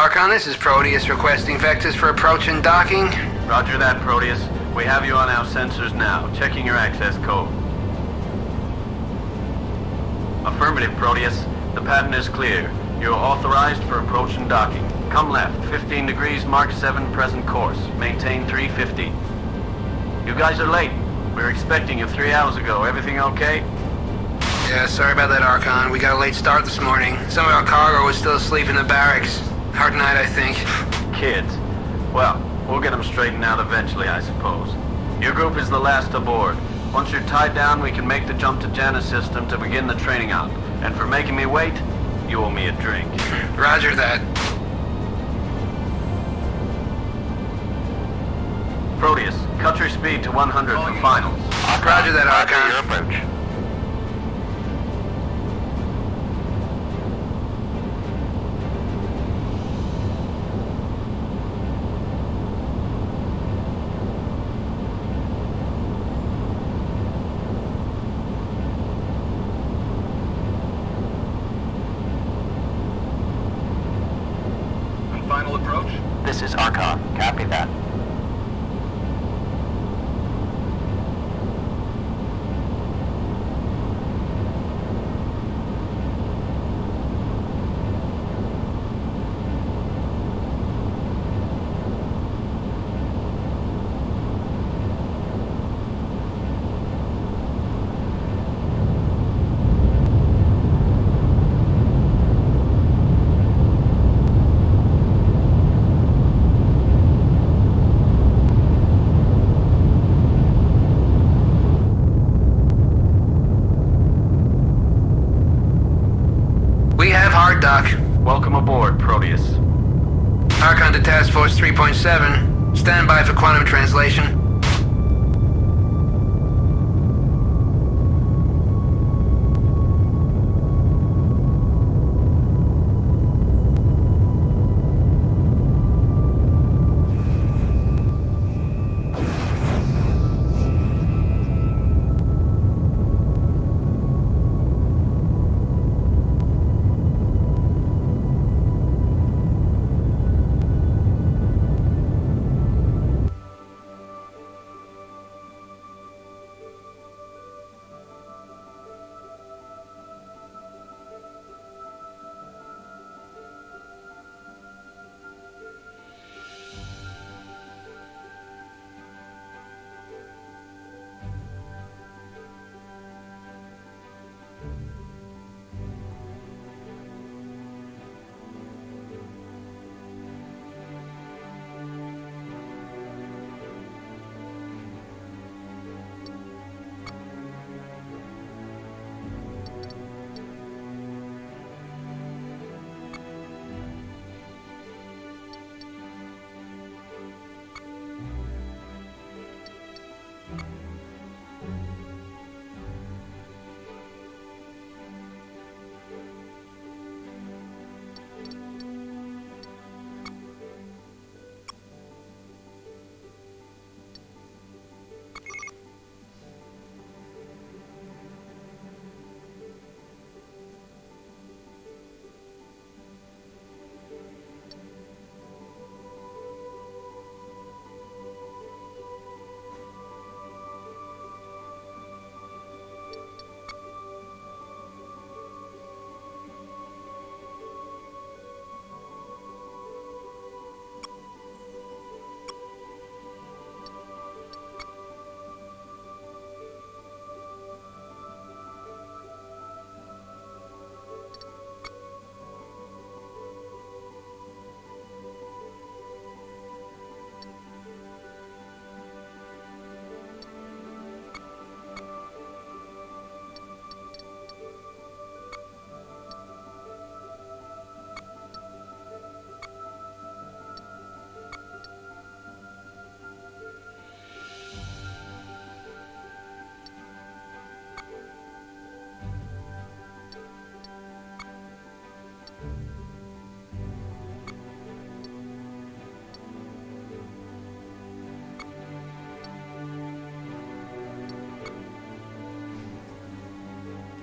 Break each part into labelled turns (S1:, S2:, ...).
S1: Archon, this is Proteus requesting vectors for approach and docking.
S2: Roger that, Proteus. We have you on our sensors now. Checking your access code. Affirmative, Proteus. The pattern is clear. You're authorized for approach and docking. Come left, 15 degrees, Mark 7, present course. Maintain 350. You guys are late. We were expecting you 3 hours ago. Everything okay?
S1: Yeah, sorry about that, Archon. We got a late start this morning. Some of our cargo was still asleep in the barracks. Hard night, I think.
S2: Kids. Well, we'll get them straightened out eventually, I suppose. Your group is the last aboard. Once you're tied down, we can make the jump to Janus system to begin the training op. And for making me wait, you owe me a drink.
S1: Roger that.
S2: Proteus, cut your speed to 100 for finals.
S1: Roger that, Archon.
S3: Your approach.
S2: Final approach?
S3: This is Archon. Copy that.
S1: Hard dock.
S2: Welcome aboard, Proteus.
S1: Archon to Task Force 3.7. Stand by for quantum translation.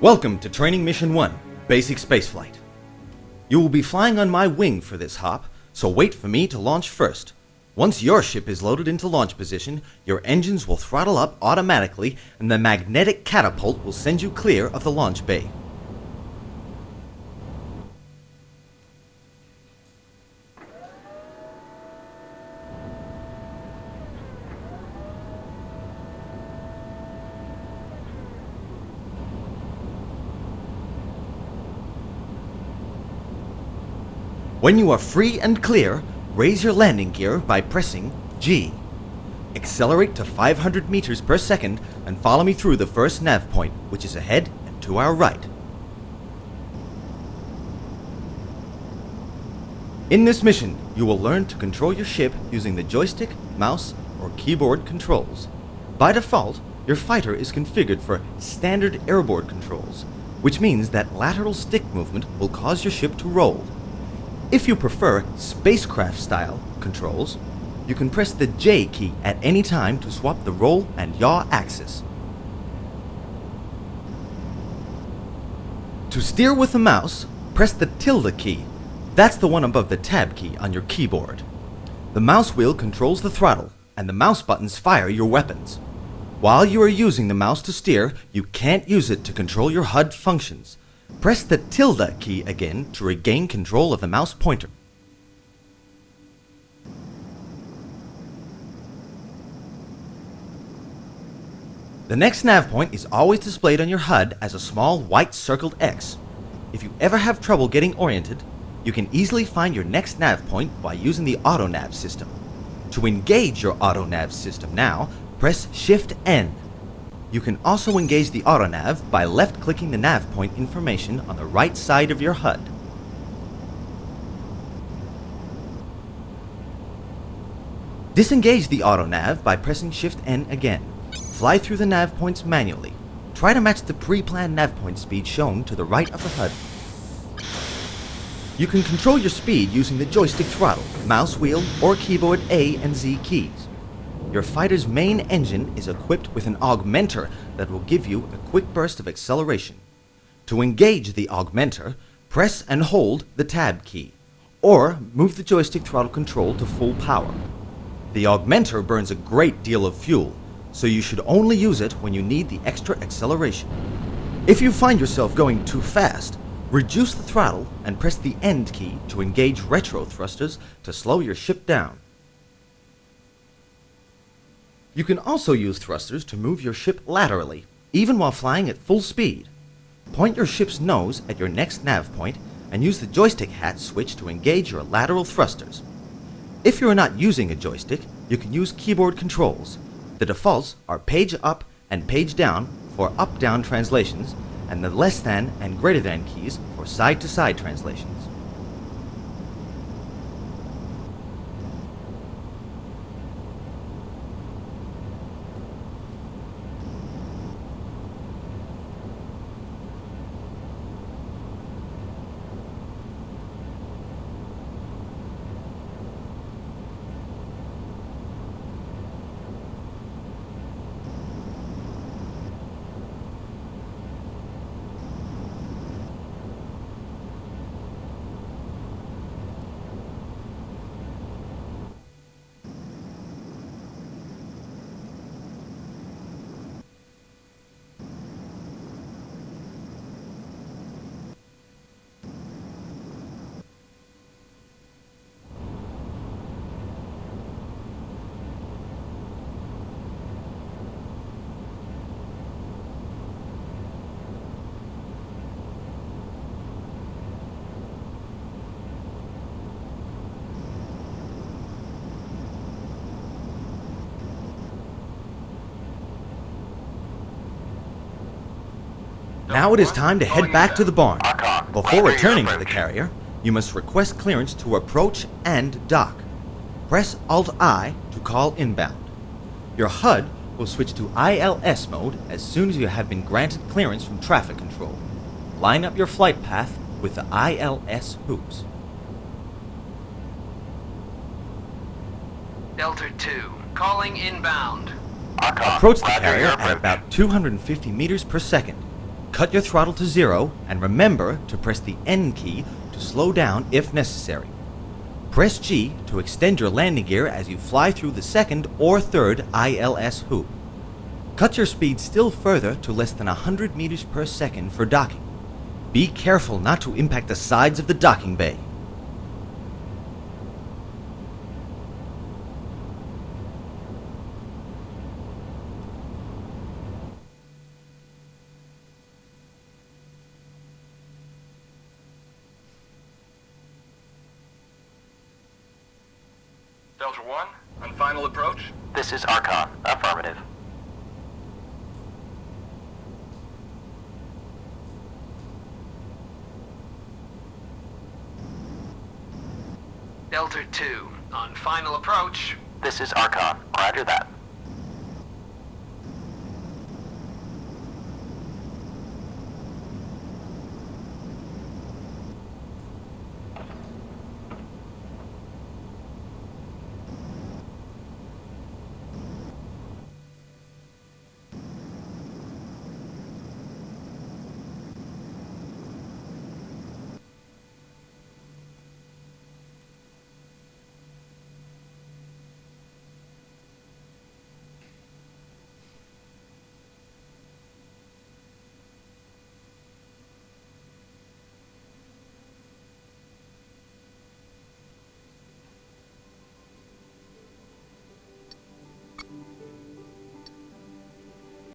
S4: Welcome to Training Mission 1, Basic Spaceflight. You will be flying on my wing for this hop, so wait for me to launch first. Once your ship is loaded into launch position, your engines will throttle up automatically and the magnetic catapult will send you clear of the launch bay. When you are free and clear, raise your landing gear by pressing G. Accelerate to 500 meters per second and follow me through the first nav point, which is ahead and to our right. In this mission, you will learn to control your ship using the joystick, mouse, or keyboard controls. By default, your fighter is configured for standard airborne controls, which means that lateral stick movement will cause your ship to roll. If you prefer spacecraft-style controls, you can press the J key at any time to swap the roll and yaw axis. To steer with the mouse, press the tilde key. That's the one above the tab key on your keyboard. The mouse wheel controls the throttle, and the mouse buttons fire your weapons. While you are using the mouse to steer, you can't use it to control your HUD functions. Press the tilde key again to regain control of the mouse pointer. The next nav point is always displayed on your HUD as a small white circled X. If you ever have trouble getting oriented, you can easily find your next nav point by using the auto nav system. To engage your auto nav system now, press Shift N. You can also engage the auto nav by left-clicking the nav point information on the right side of your HUD. Disengage the auto nav by pressing Shift N again. Fly through the nav points manually. Try to match the pre-planned nav point speed shown to the right of the HUD. You can control your speed using the joystick throttle, mouse wheel, or keyboard A and Z keys. Your fighter's main engine is equipped with an augmenter that will give you a quick burst of acceleration. To engage the augmenter, press and hold the tab key, or move the joystick throttle control to full power. The augmenter burns a great deal of fuel, so you should only use it when you need the extra acceleration. If you find yourself going too fast, reduce the throttle and press the end key to engage retro thrusters to slow your ship down. You can also use thrusters to move your ship laterally, even while flying at full speed. Point your ship's nose at your next nav point and use the joystick hat switch to engage your lateral thrusters. If you are not using a joystick, you can use keyboard controls. The defaults are page up and page down for up-down translations, and the less than and greater than keys for side-to-side translations. Now it is time to head back to the barn. Before returning to the carrier, you must request clearance to approach and dock. Press Alt-I to call inbound. Your HUD will switch to ILS mode as soon as you have been granted clearance from traffic control. Line up your flight path with the ILS hoops.
S1: Delta 2, calling inbound.
S4: Approach the carrier at about 250 meters per second. Cut your throttle to 0 and remember to press the N key to slow down if necessary. Press G to extend your landing gear as you fly through the second or third ILS hoop. Cut your speed still further to less than 100 meters per second for docking. Be careful not to impact the sides of the docking bay.
S5: Delta 1, on final approach.
S3: This is Archon. Affirmative.
S1: Delta 2, on final approach.
S3: This is Archon. Roger that.